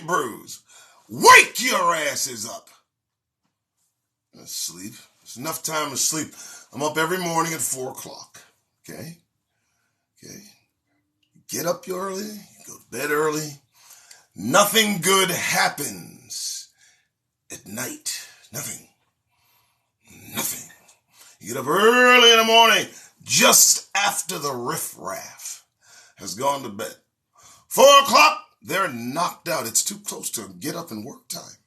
Hebrews, wake your asses up. Sleep. It's enough time to sleep. I'm up every morning at 4 o'clock. Okay? Get up early, you go to bed early. Nothing good happens at night. Nothing. You get up early in the morning, just after the riffraff has gone to bed. 4 o'clock, they're knocked out. It's too close to get up and work time.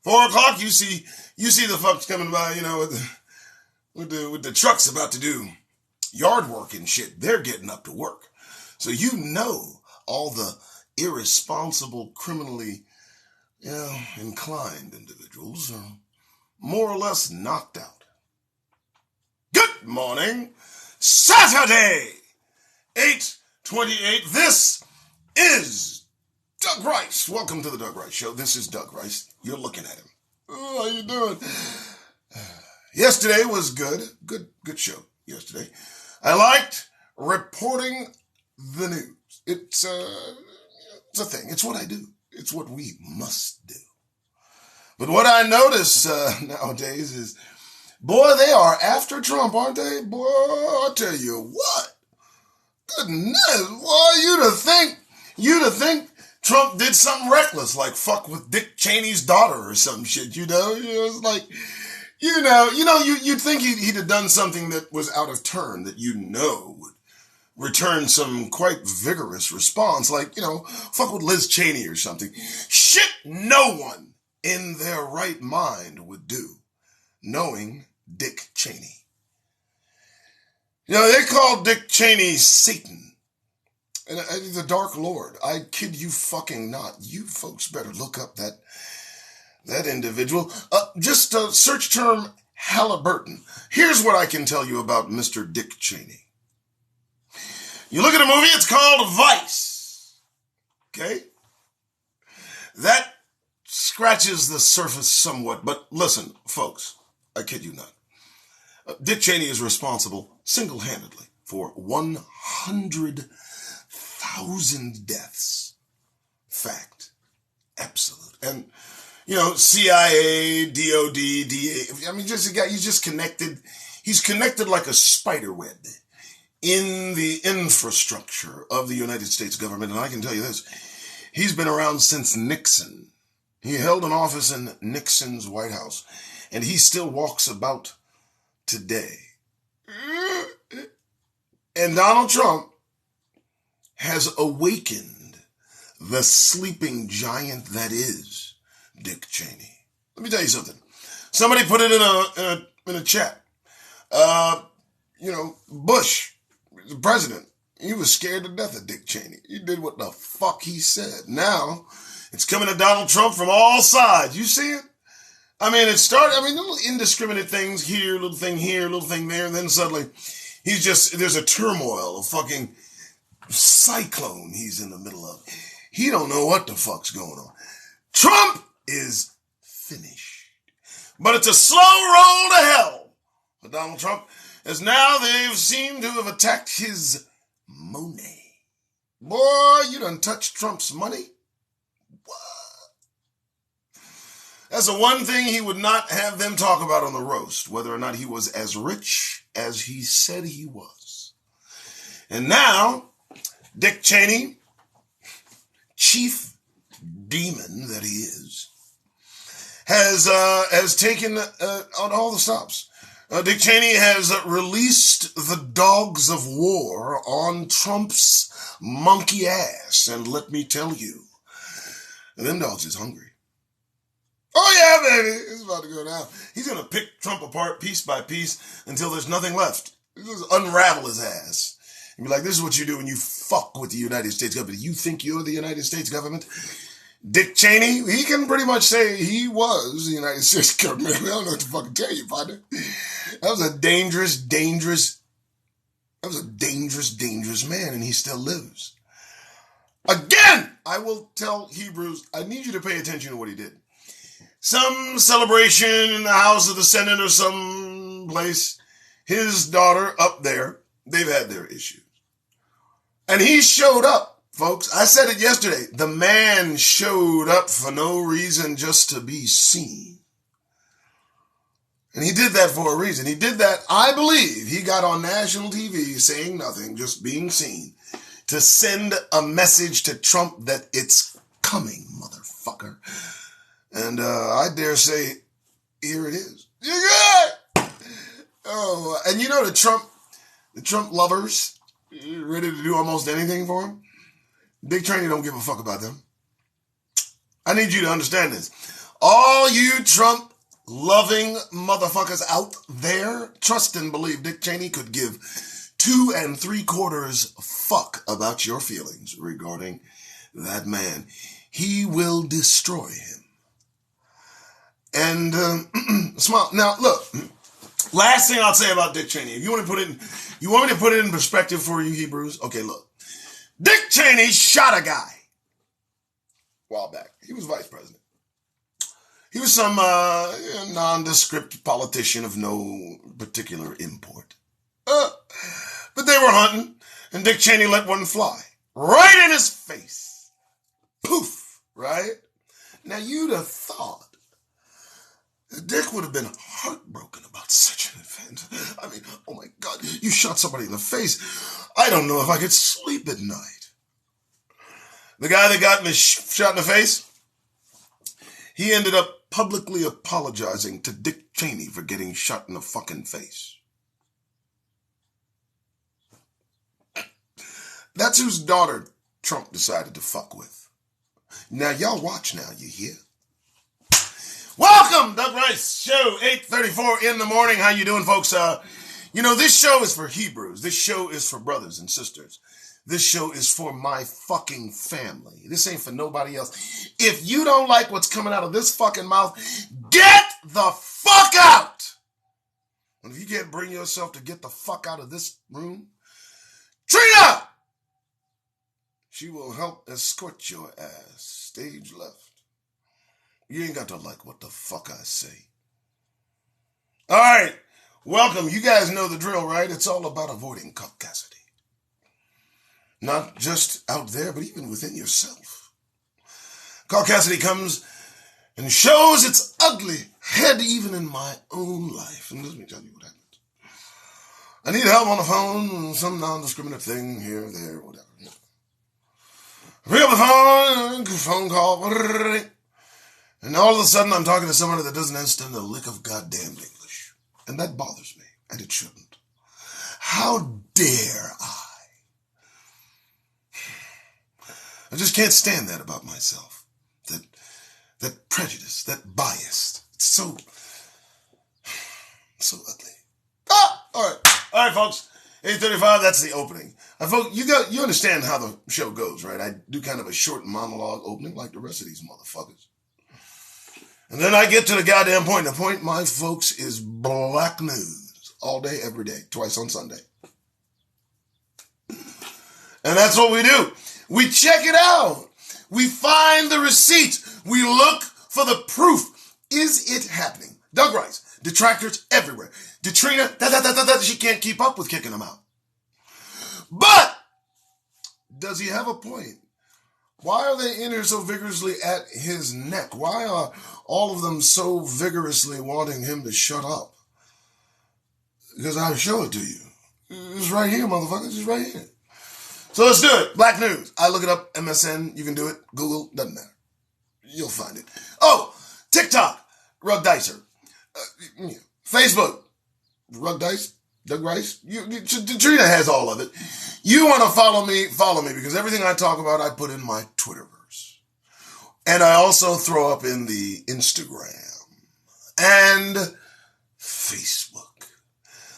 4 o'clock, you see the fucks coming by, with the trucks about to do yard work and shit. They're getting up to work. So all the irresponsible, criminally inclined individuals are more or less knocked out. Good morning, Saturday, 8/28. This is Doug Rice. Welcome to the Doug Rice Show. This is Doug Rice. You're looking at him. Oh, how you doing? Yesterday was good. Good show yesterday. I liked reporting the news. It's a thing. It's what I do. It's what we must do. But what I notice nowadays is, boy, they are after Trump, aren't they? Boy, I'll tell you what. Goodness, boy, you'd have think Trump did something reckless, like fuck with Dick Cheney's daughter or some shit, It's like, you'd think he'd have done something that was out of turn, that would return some quite vigorous response, like, fuck with Liz Cheney or something. Shit no one in their right mind would do, knowing Dick Cheney. They call Dick Cheney Satan, and the Dark Lord. I kid you fucking not. You folks better look up that individual. Just search term Halliburton. Here's what I can tell you about Mr. Dick Cheney. You look at a movie, it's called Vice. Okay? That scratches the surface somewhat, but listen, folks, I kid you not. Dick Cheney is responsible single-handedly for 100,000 deaths. Fact. Absolute. And, CIA, DOD, DA, he's just connected. He's connected like a spider web in the infrastructure of the United States government. And I can tell you this, he's been around since Nixon. He held an office in Nixon's White House, and he still walks about today. And Donald Trump has awakened the sleeping giant that is Dick Cheney. Let me tell you something. Somebody put it in a chat. Bush, the president, he was scared to death of Dick Cheney. He did what the fuck he said. Now, it's coming to Donald Trump from all sides. You see it? It started, little indiscriminate things here, little thing here, little thing there, and then suddenly there's a turmoil, a fucking cyclone he's in the middle of. He don't know what the fuck's going on. Trump is finished. But it's a slow roll to hell for Donald Trump, as now they've seemed to have attacked his money. Boy, you done touched Trump's money? What? That's the one thing he would not have them talk about on the roast, whether or not he was as rich as he said he was. And now, Dick Cheney, chief demon that he is, has taken on all the stops. Dick Cheney has released the dogs of war on Trump's monkey ass. And let me tell you, them dogs is hungry. Oh yeah, baby, it's about to go down. He's going to pick Trump apart piece by piece until there's nothing left. He's going to unravel his ass. And be like, this is what you do when you fuck with the United States government. You think you're the United States government? Dick Cheney, he can pretty much say he was the United States government. I don't know what to fucking tell you, partner. That was a dangerous man, and he still lives. Again, I will tell Hebrews, I need you to pay attention to what he did. Some celebration in the House of the Senate or some place, his daughter up there, they've had their issues. And he showed up folks. I said it yesterday. The man showed up for no reason, just to be seen. And he did that for a reason. He did that, I believe, he got on national TV saying nothing, just being seen, to send a message to Trump that it's coming, motherfucker. And I dare say, here it is. Yeah! Oh, and you know the Trump lovers, ready to do almost anything for him? Dick Cheney don't give a fuck about them. I need you to understand this. All you Trump-loving motherfuckers out there, trust and believe Dick Cheney could give 2 3/4 fuck about your feelings regarding that man. He will destroy him. And smile. Now, look. Last thing I'll say about Dick Cheney. If you want me to put it in perspective for you Hebrews? Okay, look. Dick Cheney shot a guy a while back. He was vice president. He was some nondescript politician of no particular import. But they were hunting, and Dick Cheney let one fly. Right in his face. Poof, right? Now, you'd have thought Dick would have been heartbroken about such an event. I mean, oh my God, you shot somebody in the face. I don't know if I could sleep at night. The guy that got me shot in the face, he ended up publicly apologizing to Dick Cheney for getting shot in the fucking face. That's whose daughter Trump decided to fuck with. Now, y'all watch now, you hear? Welcome, Doug Rice Show, 8:34 in the morning. How you doing, folks? This show is for Hebrews. This show is for brothers and sisters. This show is for my fucking family. This ain't for nobody else. If you don't like what's coming out of this fucking mouth, get the fuck out! And if you can't bring yourself to get the fuck out of this room, Trina! She will help escort your ass stage left. You ain't got to like what the fuck I say. All right, welcome. You guys know the drill, right? It's all about avoiding caucasity. Not just out there, but even within yourself. Caucasity comes and shows its ugly head even in my own life. And let me tell you what happened. I need help on the phone, some non-discriminate thing here, there, whatever. Pick up the phone call, and all of a sudden I'm talking to somebody that doesn't understand a lick of goddamn English. And that bothers me, and it shouldn't. How dare I? I just can't stand that about myself. That prejudice, that bias. It's so ugly. All right, folks. 8:35, that's the opening. Folks, you understand how the show goes, right? I do kind of a short monologue opening like the rest of these motherfuckers. And then I get to the goddamn point. The point, my folks, is black news. All day, every day. Twice on Sunday. And that's what we do. We check it out. We find the receipts. We look for the proof. Is it happening? Doug Rice, detractors everywhere. Detrina, she can't keep up with kicking them out. But, does he have a point? Why are they in here so vigorously at his neck? Why are all of them so vigorously wanting him to shut up? Because I'll show it to you. It's right here, motherfuckers. It's right here. So let's do it. Black news. I look it up. MSN. You can do it. Google. Doesn't matter. You'll find it. Oh, TikTok. Rug Dicer. Facebook. Rug Dice. Doug Rice. Trina has all of it. You want to follow me, because everything I talk about, I put in my Twitterverse. And I also throw up in the Instagram and Facebook.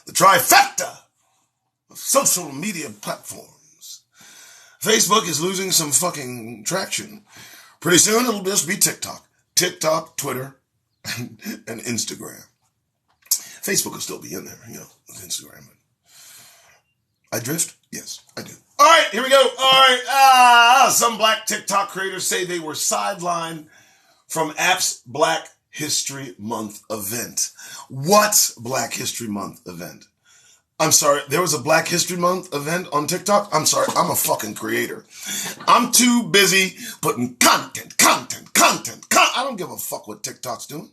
The trifecta of social media platforms. Facebook is losing some fucking traction. Pretty soon it'll just be TikTok. TikTok, Twitter, and Instagram. Facebook will still be in there, with Instagram. I drift? Yes, I do. All right, here we go. All right. Some black TikTok creators say they were sidelined from App's Black History Month event. What Black History Month event? I'm sorry, there was a Black History Month event on TikTok. I'm sorry, I'm a fucking creator. I'm too busy putting content. I don't give a fuck what TikTok's doing.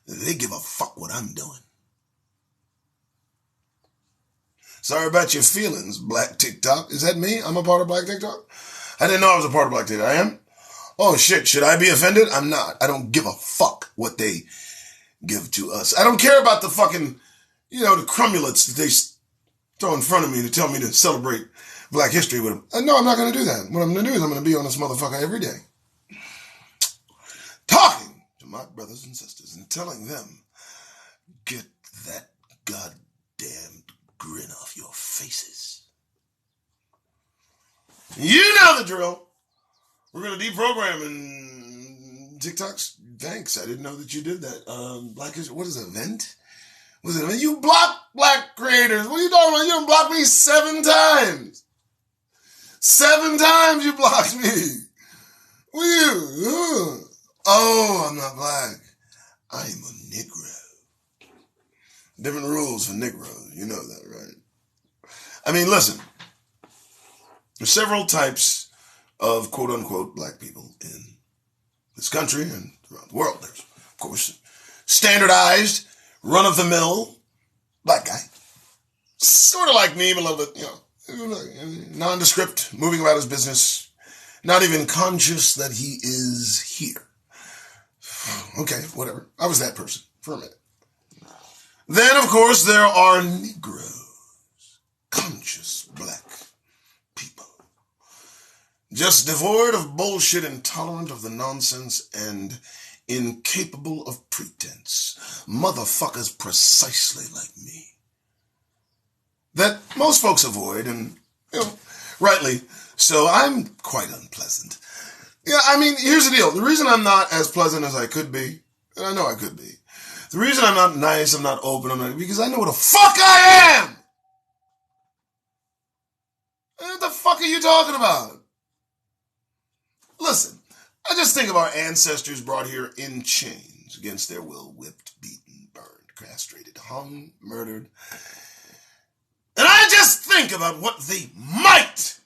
They give a fuck what I'm doing. Sorry about your feelings, Black TikTok. Is that me? I'm a part of Black TikTok? I didn't know I was a part of Black TikTok. I am? Oh shit, should I be offended? I'm not. I don't give a fuck what they give to us. I don't care about the fucking, the crumulets that they throw in front of me to tell me to celebrate Black history with them. No, I'm not going to do that. What I'm going to do is I'm going to be on this motherfucker every day, talking to my brothers and sisters and telling them, get that goddamn grin off your faces. You know the drill. We're going to deprogram and TikToks. Thanks. I didn't know that you did that. Black history. What is it, event? Was it? You block Black creators. What are you talking about? You done blocked me 7 times. 7 times you blocked me. What are you? Oh, I'm not Black. I'm a Negro. Different rules for Negroes. You know that, right? I mean, listen. There's several types of quote-unquote Black people in this country and around the world. There's, of course, standardized, run-of-the-mill Black guy. Sort of like me, but a little bit, nondescript, moving about his business, not even conscious that he is here. Okay, whatever. I was that person for a minute. Then, of course, there are Negroes, conscious Black people. Just devoid of bullshit, intolerant of the nonsense, and incapable of pretense. Motherfuckers precisely like me. That most folks avoid, and, rightly so. I'm quite unpleasant. Yeah, I mean, here's the deal. The reason I'm not as pleasant as I could be, and I know I could be, the reason I'm not nice, I'm not open, because I know what the fuck I am! What the fuck are you talking about? Listen, I just think of our ancestors brought here in chains against their will, whipped, beaten, burned, castrated, hung, murdered. And I just think about what they might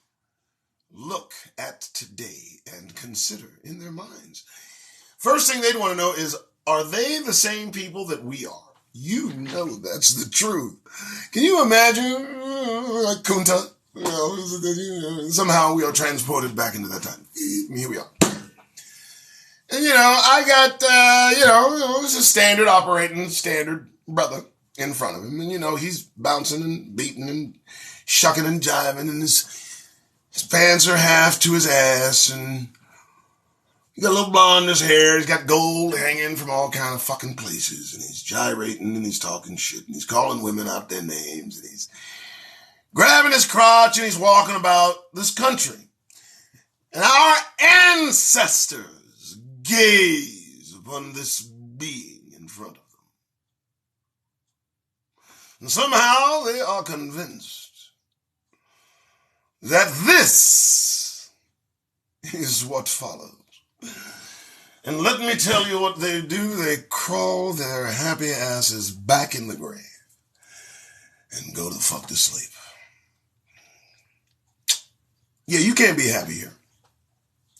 look at today and consider in their minds. First thing they'd want to know is, are they the same people that we are? You know that's the truth. Can you imagine, like Kunta? Somehow we are transported back into that time. Here we are. And, I got, it's a standard operating, standard brother in front of him. And, he's bouncing and beating and shucking and jiving. And his pants are half to his ass. And he got a little blonde in his hair. He's got gold hanging from all kind of fucking places. And he's gyrating and he's talking shit. And he's calling women out their names. And he's grabbing his crotch and he's walking about this country. And our ancestors gaze upon this being in front of them. And somehow they are convinced that this is what follows. And let me tell you what they do. They crawl their happy asses back in the grave and go the fuck to sleep. Yeah, you can't be happy here.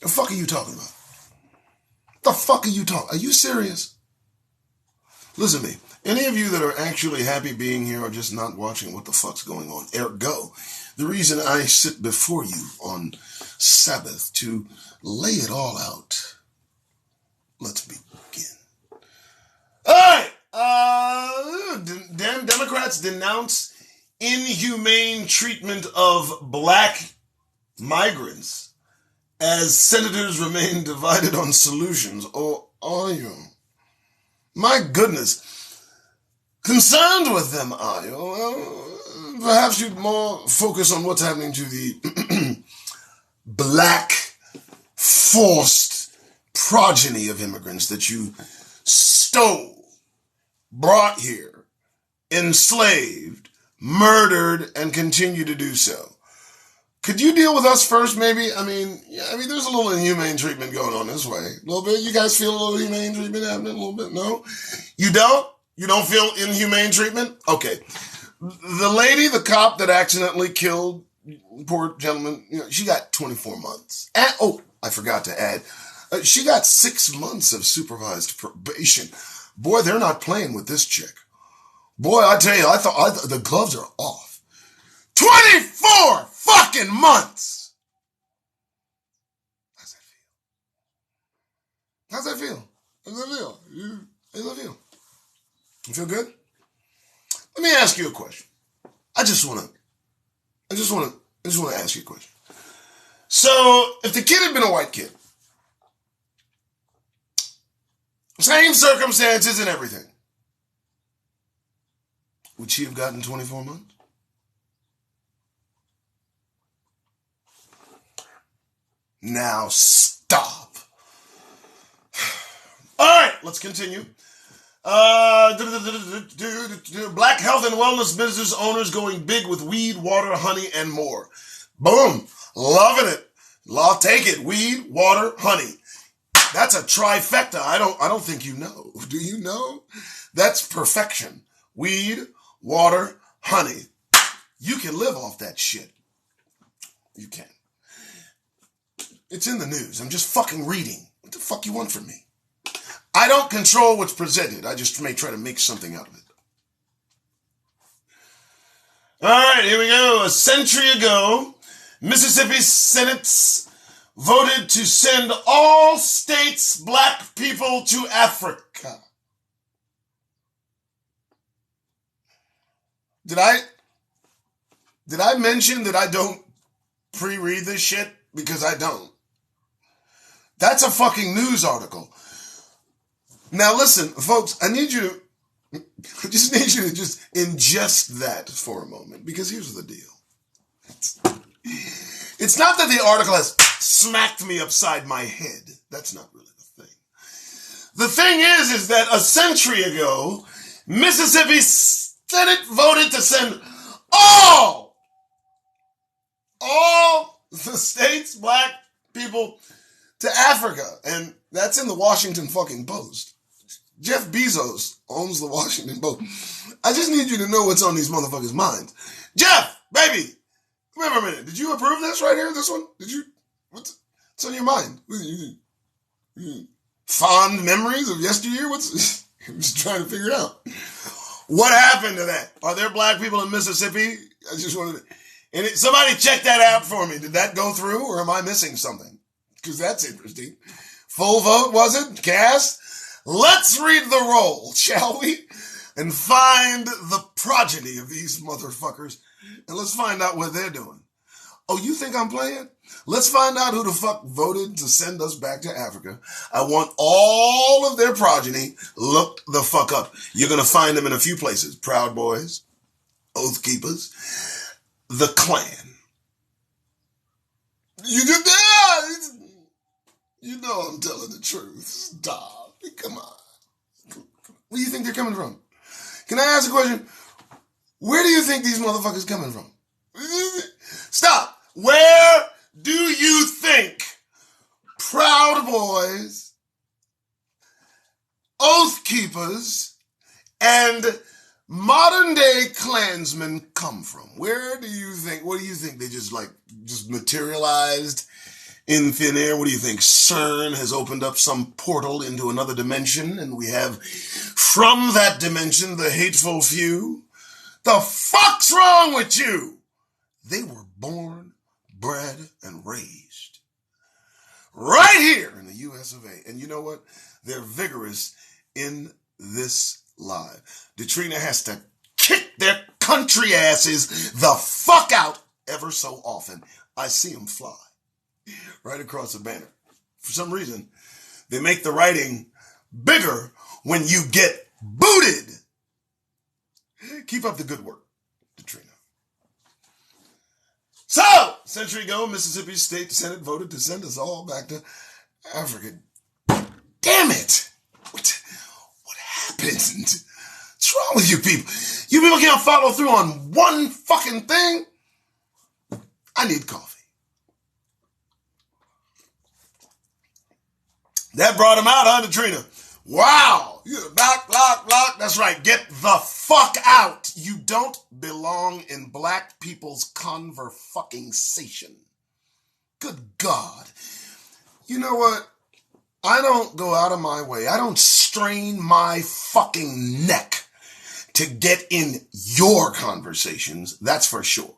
The fuck are you talking about? The fuck are you talking? Are you serious? Listen to me. Any of you that are actually happy being here are just not watching what the fuck's going on. Ergo, the reason I sit before you on Sabbath to lay it all out. Let's begin. All right. Democrats denounce inhumane treatment of Black migrants as senators remain divided on solutions. Or are you? My goodness. Concerned with them, are you? Well, perhaps you'd more focus on what's happening to the Black forced progeny of immigrants that you stole, brought here, enslaved, murdered, and continue to do so. Could you deal with us first, maybe? I mean, there's a little inhumane treatment going on this way. A little bit. You guys feel a little inhumane treatment happening a little bit? No? You don't? You don't feel inhumane treatment? Okay. The lady, the cop that accidentally killed poor gentleman, she got 24 months. I forgot to add, she got 6 months of supervised probation. Boy, they're not playing with this chick. Boy, I tell you, I thought the gloves are off. 24 fucking months! How's that feel? How's that feel? How's that feel? How's that feel? You feel good? Let me ask you a question. I just want to ask you a question. So, if the kid had been a white kid, same circumstances and everything, would she have gotten 24 months? Now stop. All right, let's continue. Black health and wellness business owners going big with weed, water, honey, and more. Boom. Loving it. I'll take it. Weed, water, honey. That's a trifecta. I don't think you know. Do you know? That's perfection. Weed, water, honey. You can live off that shit. You can. It's in the news. I'm just fucking reading. What the fuck you want from me? I don't control what's presented. I just may try to make something out of it. All right, here we go. A century ago, Mississippi Senate voted to send all states' black people to Africa. Did I mention that I don't pre-read this shit? Because I don't. That's a fucking news article. Now listen, folks, I just need you to just ingest that for a moment, because here's the deal. It's not that the article has smacked me upside my head. That's not really the thing. The thing is that a century ago, Mississippi Senate voted to send all the state's black people to Africa. And that's in the Washington fucking Post. Jeff Bezos owns the Washington Post. I just need you to know what's on these motherfuckers' minds. Jeff, baby, come here for a minute. Did you approve this right here? This one? Did you? What's on your mind? Fond memories of yesteryear? I'm just trying to figure it out. What happened to that? Are there black people in Mississippi? I just wanted to... somebody check that out for me. Did that go through, or am I missing something? Because that's interesting. Full vote, was it? Cast? Let's read the roll, shall we? And find the progeny of these motherfuckers. And let's find out what they're doing. Oh, you think I'm playing? Let's find out who the fuck voted to send us back to Africa. I want all of their progeny looked the fuck up. You're going to find them in a few places. Proud Boys, Oath Keepers, the Klan. You know I'm telling the truth. Stop. Come on. Where do you think they're coming from? Can I ask a question? Where do you think these motherfuckers coming from? Stop. Where do you think Proud Boys, Oath Keepers, and modern day Klansmen come from? What do you think they just materialized in thin air? What do you think? CERN has opened up some portal into another dimension, and we have from that dimension the hateful few? The fuck's wrong with you? They were born, bred, and raised right here in the US of A. And you know what? They're vigorous in this live. Detrina has to kick their country asses the fuck out ever so often. I see them fly right across the banner. For some reason, they make the writing bigger when you get booted. Keep up the good work, Detrina. So, a century ago, Mississippi State Senate voted to send us all back to Africa. Damn it! What happened? What's wrong with you people? You people can't follow through on one fucking thing? I need coffee. That brought him out, huh, Detrina? Wow. Block. That's right. Get the fuck out. You don't belong in black people's conversation. Good God. You know what? I don't go out of my way. I don't strain my fucking neck to get in your conversations. That's for sure.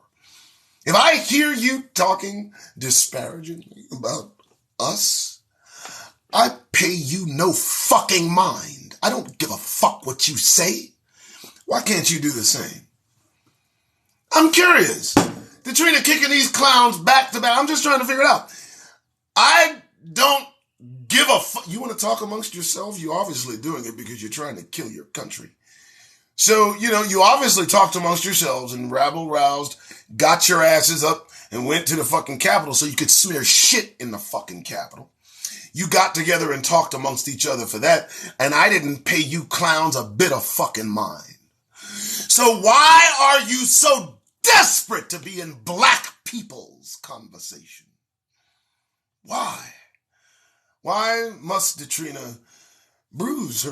If I hear you talking disparagingly about us, I pay you no fucking mind. I don't give a fuck what you say. Why can't you do the same? I'm curious. Katrina kicking these clowns back to back. I'm just trying to figure it out. I don't give a fuck. You want to talk amongst yourselves? You're obviously doing it because you're trying to kill your country. So, you obviously talked amongst yourselves and rabble-roused, got your asses up and went to the fucking Capitol so you could smear shit in the fucking Capitol. You got together and talked amongst each other for that, and I didn't pay you clowns a bit of fucking mind. So why are you so desperate to be in black people's conversation? Why? Why must Katrina bruise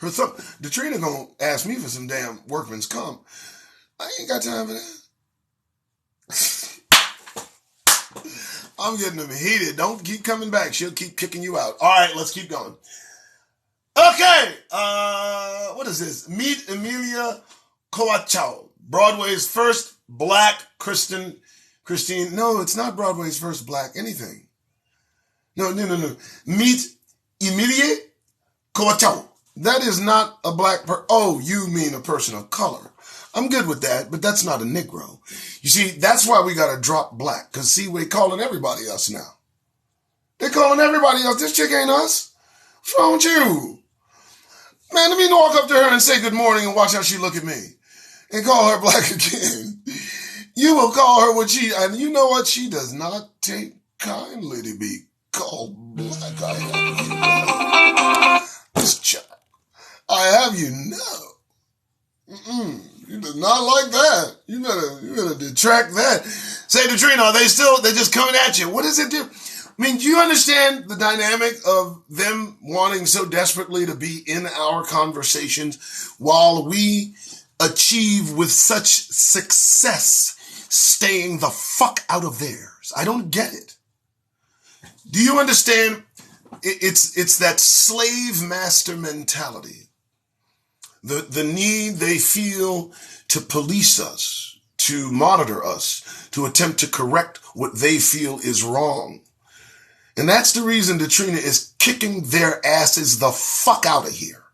her thumb? Katrina gonna ask me for some damn workman's comp. I ain't got time for that. I'm getting them heated. Don't keep coming back. She'll keep kicking you out. All right, let's keep going. Okay, what is this? Meet Emilia Coachao, Broadway's first black Christine. No, it's not Broadway's first black anything. No. Meet Emilia Coachao. That is not a black person. Oh, you mean a person of color. I'm good with that, but that's not a Negro. You see, that's why we got to drop black. Because, see, we're calling everybody us now. They're calling everybody us. This chick ain't us. What's wrong with you? Man, let me walk up to her and say good morning and watch how she look at me. And call her black again. You will call her what she... And you know what? She does not take kindly to be called black. I have you know. This child. I have you know. You do not like that. You better detract that. Say, Katrina, are they just coming at you? What does it do? I mean, do you understand the dynamic of them wanting so desperately to be in our conversations while we achieve with such success staying the fuck out of theirs? I don't get it. Do you understand? It's that slave master mentality. The need they feel to police us, to monitor us, to attempt to correct what they feel is wrong. And that's the reason Katrina is kicking their asses the fuck out of here.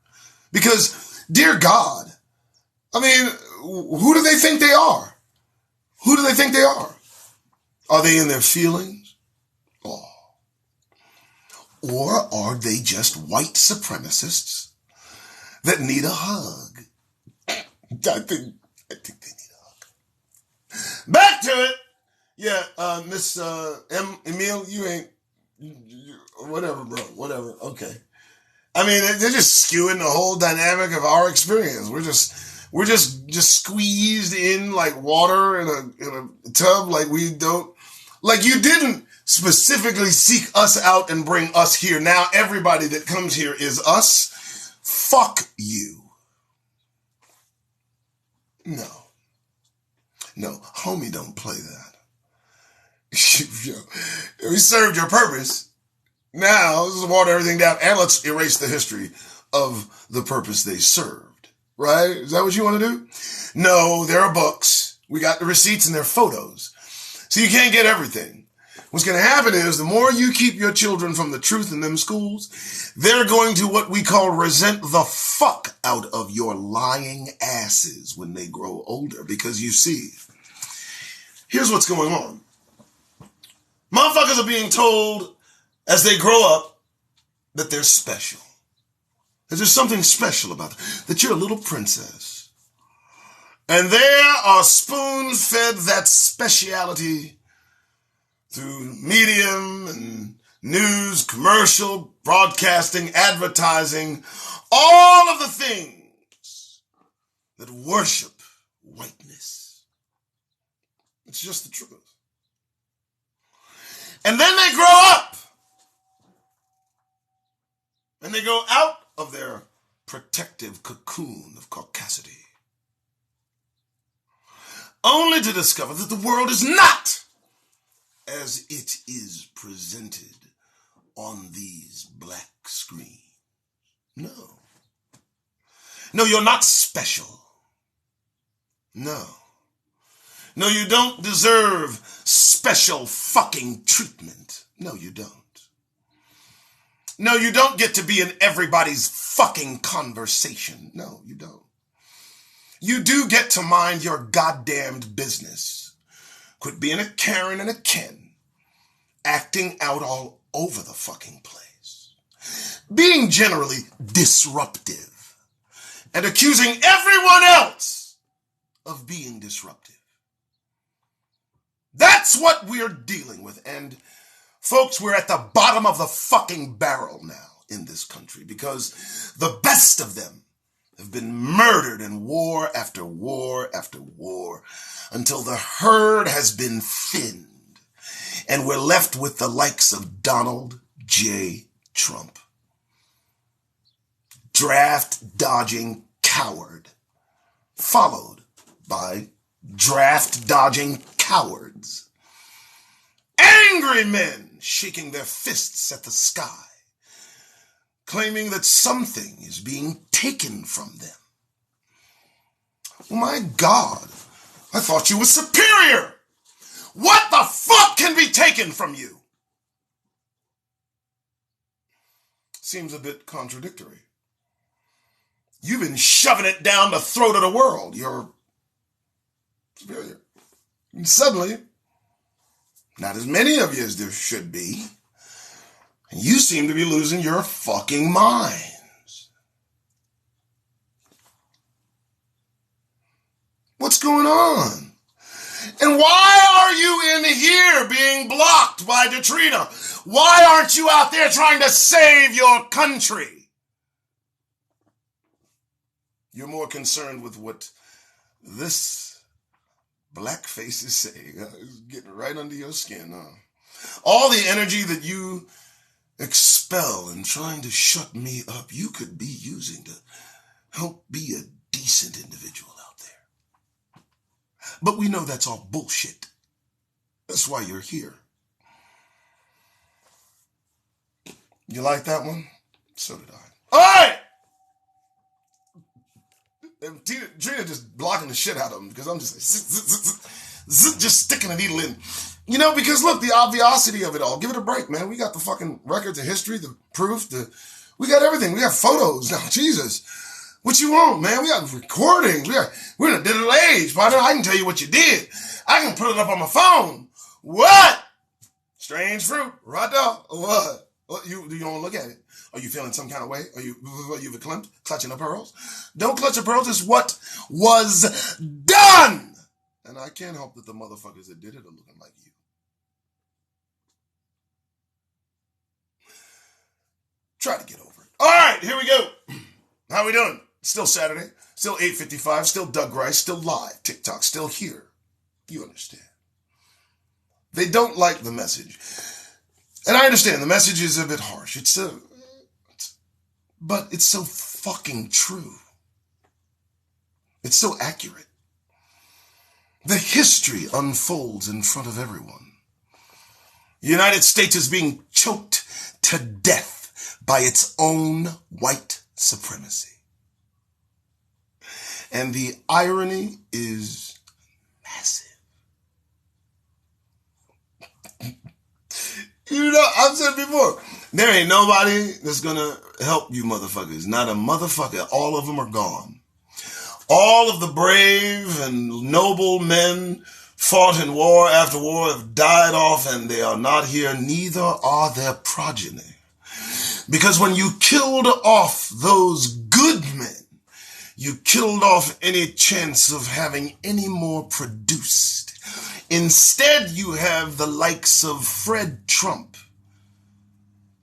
Because, dear God, I mean, who do they think they are? Who do they think they are? Are they in their feelings? Oh. Or are they just white supremacists that need a hug? I think they need a hug. Back to it. Yeah, Miss Emile, you ain't, whatever, bro, whatever, okay. I mean, they're just skewing the whole dynamic of our experience. We're just squeezed in like water in a tub, like we don't, like you didn't specifically seek us out and bring us here. Now everybody that comes here is us. Fuck you. No, homie, don't play that. We served your purpose. Now, let's water everything down and let's erase the history of the purpose they served. Right? Is that what you want to do? No, there are books. We got the receipts and their photos. So you can't get everything. What's going to happen is the more you keep your children from the truth in them schools, they're going to what we call resent the fuck out of your lying asses when they grow older. Because you see, here's what's going on. Motherfuckers are being told as they grow up that they're special. That there's something special about them. That you're a little princess. And they are spoon-fed that speciality through medium and news, commercial, broadcasting, advertising, all of the things that worship whiteness. It's just the truth. And then they grow up and they go out of their protective cocoon of caucasity, only to discover that the world is not as it is presented on these black screens. No. No, you're not special. No. No, you don't deserve special fucking treatment. No, you don't. No, you don't get to be in everybody's fucking conversation. No, you don't. You do get to mind your goddamned business. Quit being a Karen and a Ken, acting out all over the fucking place, being generally disruptive, and accusing everyone else of being disruptive. That's what we're dealing with. And folks, we're at the bottom of the fucking barrel now in this country because the best of them have been murdered in war after war after war until the herd has been thinned and we're left with the likes of Donald J. Trump. Draft-dodging coward, followed by draft-dodging cowards. Angry men shaking their fists at the sky, claiming that something is being taken from them. Oh my God, I thought you were superior. What the fuck can be taken from you? Seems a bit contradictory. You've been shoving it down the throat of the world. You're superior. And suddenly, not as many of you as there should be, and you seem to be losing your fucking minds. What's going on? And why are you in here being blocked by Detrina? Why aren't you out there trying to save your country? You're more concerned with what this blackface is saying. It's getting right under your skin, huh? All the energy that you expel in trying to shut me up, you could be using to help be a decent individual out there. But we know that's all bullshit. That's why you're here. You like that one? So did I. All right! And Trina just blocking the shit out of him because I'm just like, just sticking a needle in. You know, because look, the obviosity of it all. Give it a break, man. We got the fucking records, the history, the proof, we got everything. We got photos now. Jesus. What you want, man? We got recordings. We're in a digital age, partner. I can tell you what you did. I can put it up on my phone. What? Strange fruit. Right there. What? You don't want to look at it? Are you feeling some kind of way? Are you clutching the pearls? Don't clutch the pearls. It's what was done. And I can't help that the motherfuckers that did it are looking like you. Try to get over it. All right, here we go. How we doing? Still Saturday. Still 8:55. Still Doug Rice. Still live. TikTok. Still here. You understand. They don't like the message. And I understand the message is a bit harsh. But it's so fucking true. It's so accurate. The history unfolds in front of everyone. The United States is being choked to death by its own white supremacy. And the irony is massive. You know, I've said before, there ain't nobody that's gonna help you motherfuckers. Not a motherfucker. All of them are gone. All of the brave and noble men fought in war after war have died off and they are not here. Neither are their progeny. Because when you killed off those good men, you killed off any chance of having any more produced. Instead, you have the likes of Fred Trump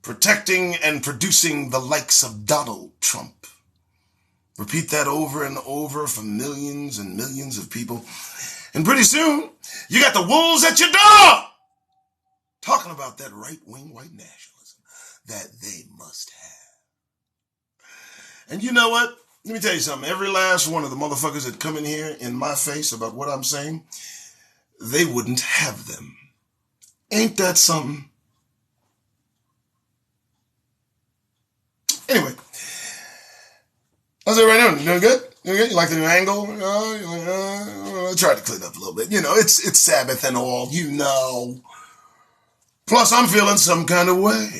protecting and producing the likes of Donald Trump. Repeat that over and over for millions and millions of people. And pretty soon, you got the wolves at your door talking about that right-wing white nationalism that they must have. And you know what? Let me tell you something. Every last one of the motherfuckers that come in here in my face about what I'm saying, they wouldn't have them. Ain't that something? Anyway, how's everybody doing? You doing good? Doing good? You like the new angle? I tried to clean up a little bit. It's Sabbath and all, Plus, I'm feeling some kind of way.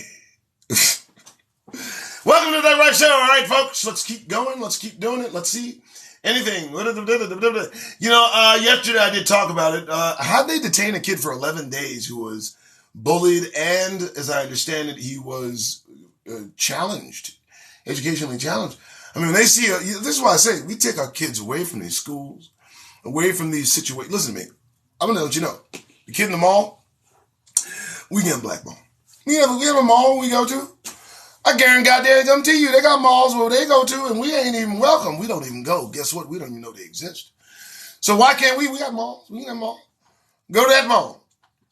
Welcome to the Right Show. All right, folks, let's keep going. Let's keep doing it. Let's see anything. Yesterday I did talk about it. How'd they detain a kid for 11 days who was bullied and, as I understand it, he was challenged, educationally challenged. I mean, when they see, this is why I say, we take our kids away from these schools, away from these situations. Listen to me. I'm going to let you know. The kid in the mall, we get blackballed. We have a mall we go to. I guarantee you, they got malls where they go to and we ain't even welcome. We don't even go. Guess what? We don't even know they exist. So why can't we? We got malls. We got a mall. Go to that mall.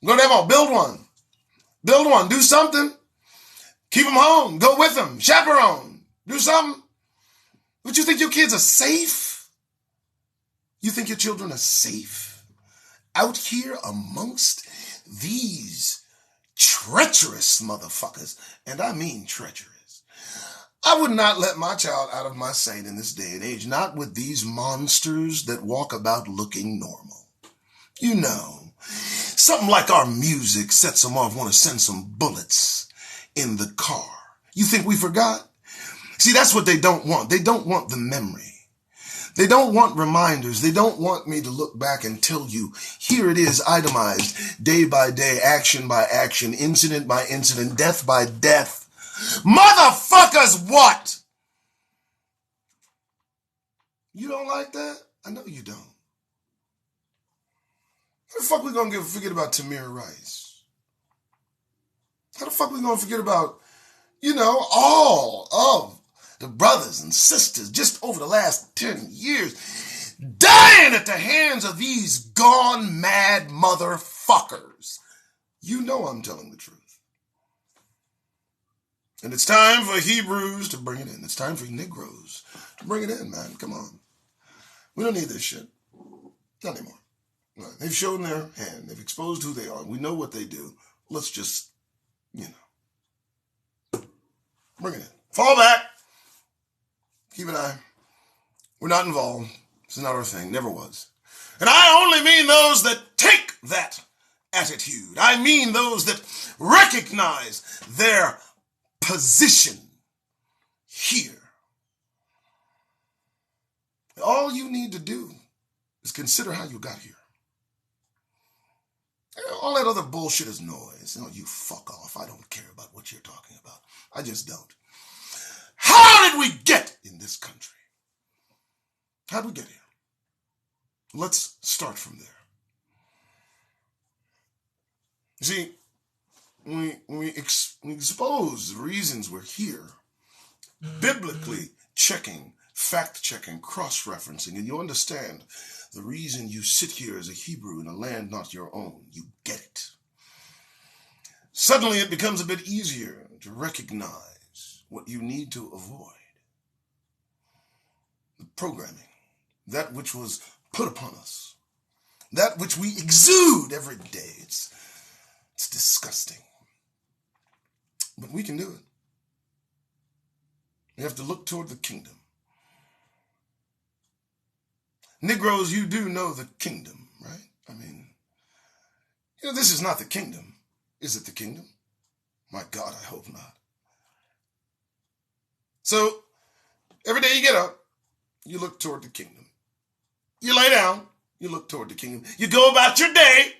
Go to that mall. Build one. Build one. Do something. Keep them home. Go with them. Chaperone. Do something. But you think your kids are safe? You think your children are safe? Out here amongst these treacherous motherfuckers, and I mean treacherous. I would not let my child out of my sight in this day and age, not with these monsters that walk about looking normal. Something like our music sets them off, want to send some bullets in the car. You think we forgot? See, that's what they don't want. They don't want the memory. They don't want reminders. They don't want me to look back and tell you, here it is, itemized, day by day, action by action, incident by incident, death by death. Motherfuckers, what? You don't like that? I know you don't. How the fuck we gonna forget about Tamir Rice? How the fuck we gonna forget about, all of the brothers and sisters just over the last 10 years dying at the hands of these gone mad motherfuckers? I'm telling the truth. And it's time for Hebrews to bring it in. It's time for Negroes to bring it in, man. Come on. We don't need this shit. Not anymore. No, they've shown their hand. They've exposed who they are. We know what they do. Let's just, bring it in. Fall back. Keep an eye. We're not involved. This is not our thing. Never was. And I only mean those that take that attitude. I mean those that recognize their position here. All you need to do is consider how you got here. All that other bullshit is noise. You fuck off. I don't care about what you're talking about. I just don't. How did we get in this country? How did we get here? Let's start from there. You see, when we expose the reasons we're here, biblically checking, fact-checking, cross-referencing, and you understand the reason you sit here as a Hebrew in a land not your own, you get it. Suddenly it becomes a bit easier to recognize what you need to avoid. The programming, that which was put upon us, that which we exude every day. It's disgusting. But we can do it. We have to look toward the kingdom. Negroes, you do know the kingdom, right? I mean, this is not the kingdom. Is it the kingdom? My God, I hope not. So, every day you get up, you look toward the kingdom. You lay down, you look toward the kingdom. You go about your day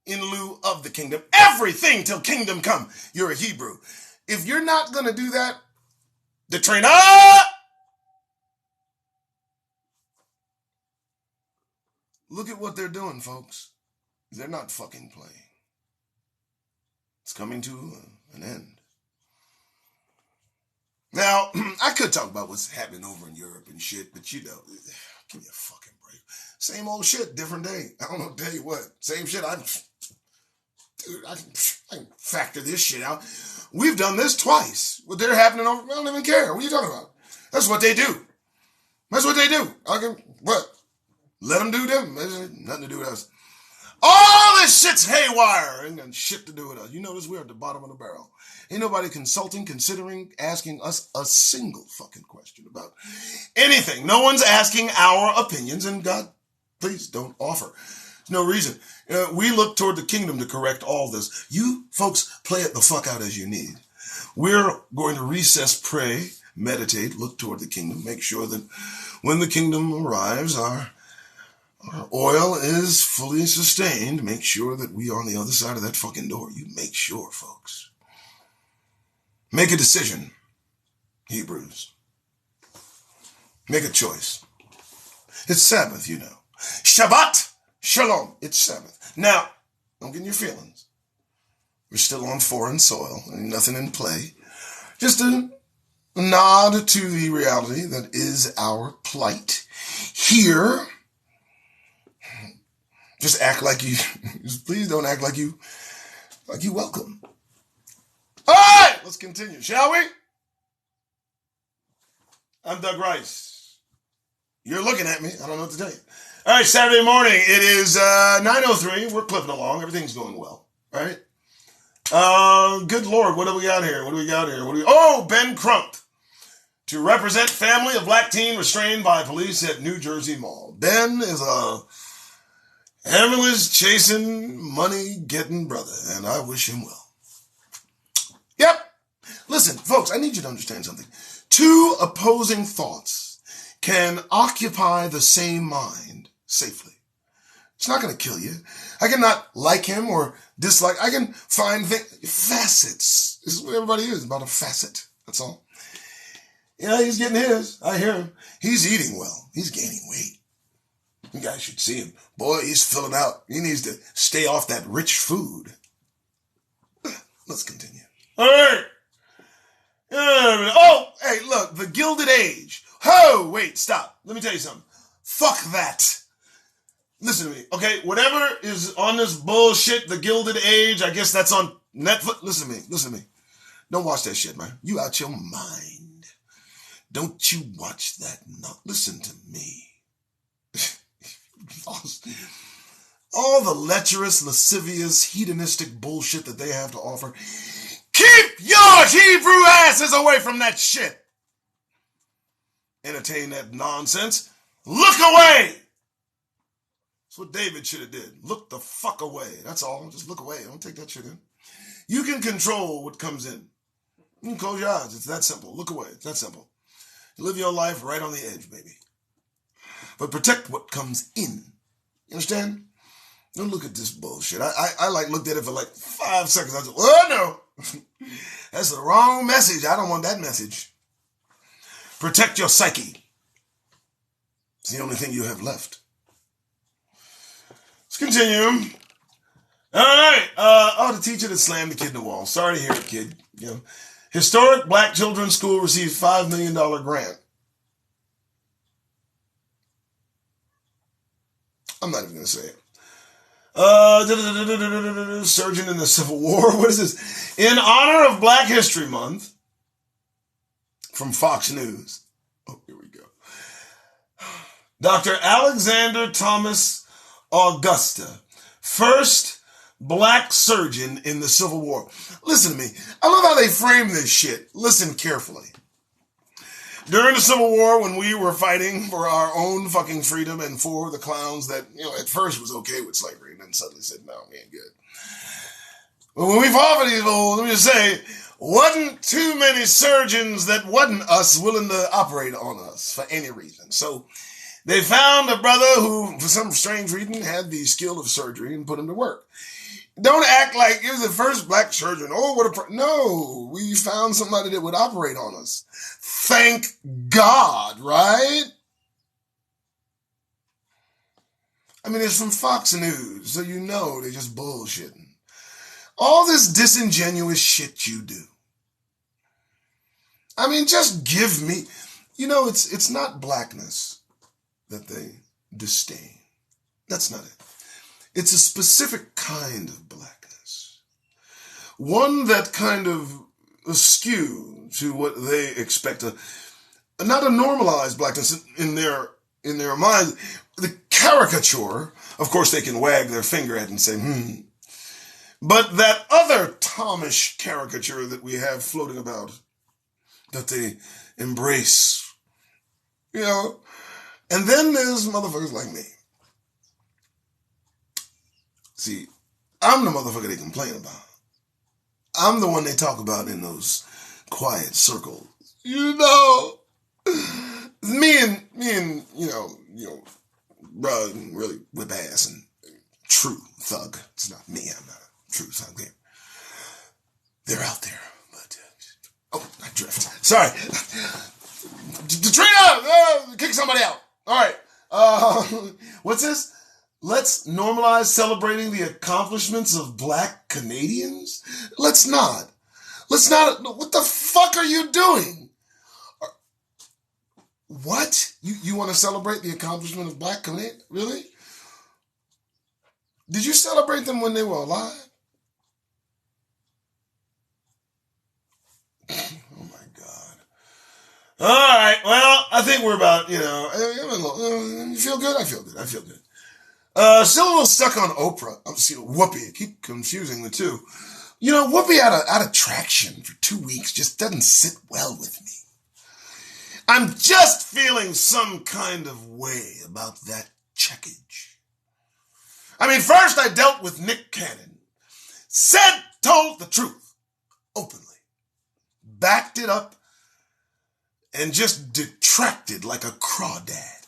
in lieu of the kingdom. Everything till kingdom come. You're a Hebrew. If you're not going to do that, the train up! Look at what they're doing, folks. They're not fucking playing. It's coming to an end. Now, I could talk about what's happening over in Europe and shit, but give me a fucking break. Same old shit, different day. I don't know, tell you what. Same shit. I can factor this shit out. We've done this twice. What they're happening over, I don't even care. What are you talking about? That's what they do. That's what they do. What? Let them do them. Nothing to do with us. All this shit's haywire. Ain't got shit to do with us. You notice we're at the bottom of the barrel. Ain't nobody consulting, considering, asking us a single fucking question about anything. No one's asking our opinions, and God, please don't offer. There's no reason. We look toward the kingdom to correct all this. You folks play it the fuck out as you need. We're going to recess, pray, meditate, look toward the kingdom, make sure that when the kingdom arrives, our oil is fully sustained. Make sure that we are on the other side of that fucking door. You make sure, folks. Make a decision, Hebrews. Make a choice. It's Sabbath, you know. Shabbat, shalom. It's Sabbath. Now, don't get in your feelings. We're still on foreign soil. Nothing in play. Just a nod to the reality that is our plight. Here, just act like you, please don't act like you welcome. All right, let's continue, shall we? I'm Doug Rice. You're looking at me. I don't know what to tell you. All right, Saturday morning. It is 9:03. We're clipping along. Everything's going well. All right. Good Lord, what do we got here? Oh, Ben Crump to represent family of black teen restrained by police at New Jersey Mall. Ben is a ambulance chasing, money getting brother, and I wish him well. Yep. Listen, folks, I need you to understand something. Two opposing thoughts can occupy the same mind safely. It's not going to kill you. I cannot like him or dislike. I can find facets. This is what everybody is, about a facet. That's all. Yeah, he's getting his. I hear him. He's eating well. He's gaining weight. You guys should see him. Boy, he's filling out. He needs to stay off that rich food. Let's continue. All right. Oh, hey, look, the Gilded Age. Oh, wait, stop. Let me tell you something. Fuck that. Listen to me, okay? Whatever is on this bullshit, the Gilded Age, I guess that's on Netflix. Listen to me. Don't watch that shit, man. You out your mind. Don't you watch that. No, listen to me. All the lecherous, lascivious, hedonistic bullshit that they have to offer. Keep your Hebrew asses away from that shit. Entertain that nonsense. Look away. That's what David should have did. Look the fuck away. That's all. Just look away. Don't take that shit in. You can control what comes in. You can close your eyes. It's that simple. Look away. It's that simple. You live your life right on the edge, baby. But protect what comes in. You understand? Don't look at this bullshit. I looked at it for 5 seconds. I said, oh no. That's the wrong message. I don't want that message. Protect your psyche. It's the only thing you have left. Let's continue. All right. The teacher that slammed the kid in the wall. Sorry to hear it, kid. You know, historic black children's school received $5 million grant. I'm not even going to say it. Surgeon in the Civil War. What is this? In honor of Black History Month, from Fox News. Oh, here we go. Dr. Alexander Thomas Augusta, first black surgeon in the Civil War. Listen to me. I love how they frame this shit. Listen carefully. During the Civil War, when we were fighting for our own fucking freedom and for the clowns that, at first was okay with slavery and then suddenly said, no, we ain't good. But when we fought for these fools, let me just say, wasn't too many surgeons that wasn't us willing to operate on us for any reason. So they found a brother who, for some strange reason, had the skill of surgery and put him to work. Don't act like it was the first black surgeon. Oh, what a... No, we found somebody that would operate on us. Thank God, right? I mean, it's from Fox News, so you know they're just bullshitting. All this disingenuous shit you do. I mean, just give me... it's not blackness that they disdain. That's not it. It's a specific kind of blackness. One that kind of askew to what they expect. not to normalize blackness in their minds. The caricature, of course, they can wag their finger at and say, But that other Thomish caricature that we have floating about, that they embrace, And then there's motherfuckers like me. See, I'm the motherfucker they complain about. I'm the one they talk about in those quiet circles. Me and bro, really whip ass and true thug. It's not me. I'm not a true thug there. They're out there, but I drift. Sorry, Katrina, kick somebody out. All right, what's this? Let's normalize celebrating the accomplishments of Black Canadians. Let's not. What the fuck are you doing? What? You want to celebrate the accomplishment of Black Canadians? Really? Did you celebrate them when they were alive? Oh my God. All right. Well, I think we're about, you feel good? I feel good. Still a little stuck on Oprah. I'm seeing Whoopi. I keep confusing the two. Whoopi out of traction for 2 weeks just doesn't sit well with me. I'm just feeling some kind of way about that checkage. I mean, first I dealt with Nick Cannon. Told the truth. Openly. Backed it up. And just detracted like a crawdad.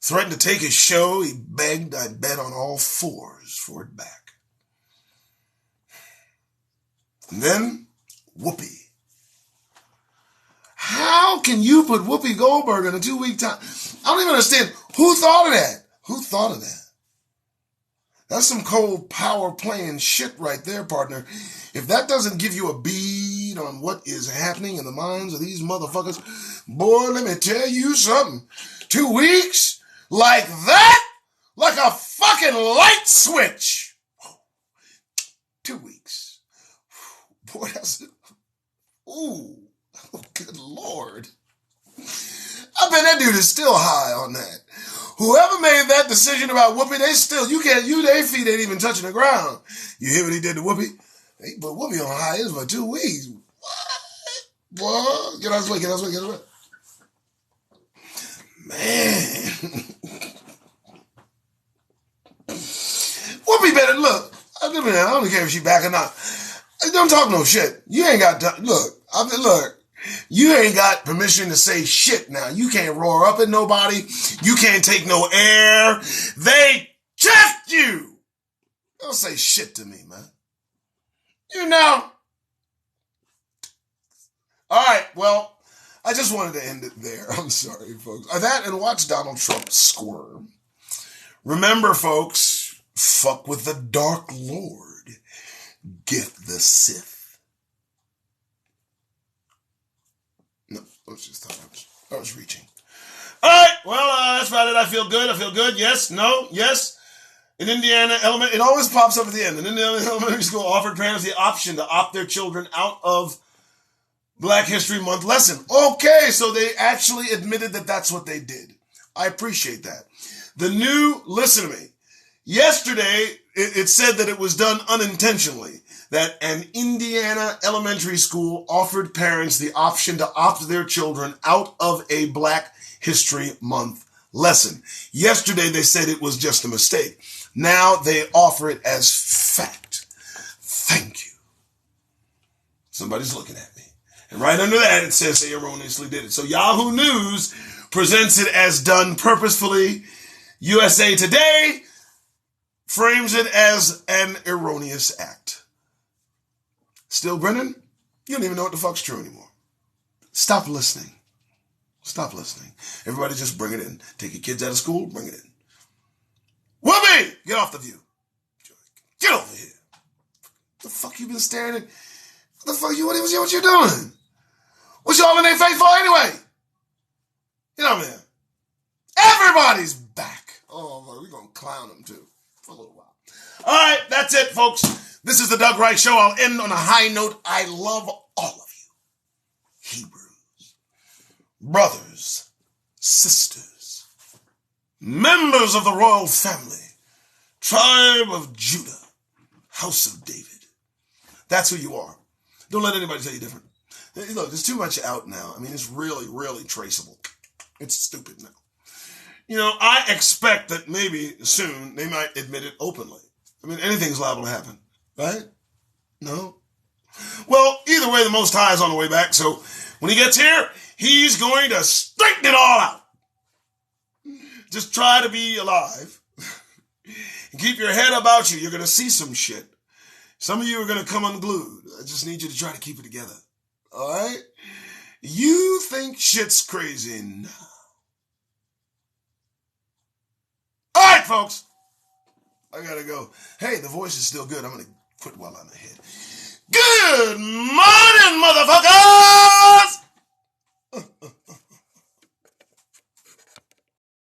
Threatened to take his show. He begged I bet on all fours for it back. And then, Whoopi. How can you put Whoopi Goldberg in a 2-week time? I don't even understand. Who thought of that? That's some cold power playing shit right there, partner. If that doesn't give you a bead on what is happening in the minds of these motherfuckers, boy, let me tell you something. 2 weeks? Like that? Like a fucking light switch. 2 weeks. Boy, that's it. Ooh. Oh, good Lord. I bet that dude is still high on that. Whoever made that decision about Whoopi, their feet ain't even touching the ground. You hear what he did to Whoopi? He put Whoopi on hiatus for 2 weeks. What? Boy, get out of his way. Man. Whoopi better look. I don't care if she back or not. Don't talk no shit. You ain't got to, look. You ain't got permission to say shit now. You can't roar up at nobody. You can't take no air. They checked you. Don't say shit to me, man. All right, well, I just wanted to end it there. I'm sorry, folks. That and watch Donald Trump squirm. Remember, folks, fuck with the Dark Lord. Get the Sith. No, I was reaching. All right, well, that's about it. I feel good. Yes, no, yes. In Indiana, it always pops up at the end. In Indiana elementary school offered parents the option to opt their children out of Black History Month lesson. Okay, so they actually admitted that that's what they did. I appreciate that. Listen to me. Yesterday, it said that it was done unintentionally, that an Indiana elementary school offered parents the option to opt their children out of a Black History Month lesson. Yesterday, they said it was just a mistake. Now they offer it as fact. Thank you. Somebody's looking at me. And right under that, it says they erroneously did it. So Yahoo News presents it as done purposefully. USA Today frames it as an erroneous act. Still, Brennan, you don't even know what the fuck's true anymore. Stop listening. Everybody just bring it in. Take your kids out of school, bring it in. Whoopi, get off the View. Get over here. The fuck you been staring at? What the fuck what you doing? What y'all in their face for anyway? Get over there. Everybody's back. Oh, we're going to clown them too for a little while. All right, that's it, folks. This is the Doug Wright Show. I'll end on a high note. I love all of you. Hebrews. brothers, sisters, members of the royal family, tribe of Judah, house of David. That's who you are. Don't let anybody tell you different. Look, there's too much out now. I mean, it's really, really traceable. It's stupid now. You know, I expect that maybe soon they might admit it openly. I mean, anything's liable to happen, right? No? Well, either way, the Most High is on the way back, so when he gets here, he's going to straighten it all out. Just try to be alive and keep your head about you. You're going to see some shit. Some of you are going to come unglued. I just need you to try to keep it together. All right? You think shit's crazy now. All right, folks. I got to go. Hey, the voice is still good. I'm going to quit while I'm ahead. Good morning, motherfucker!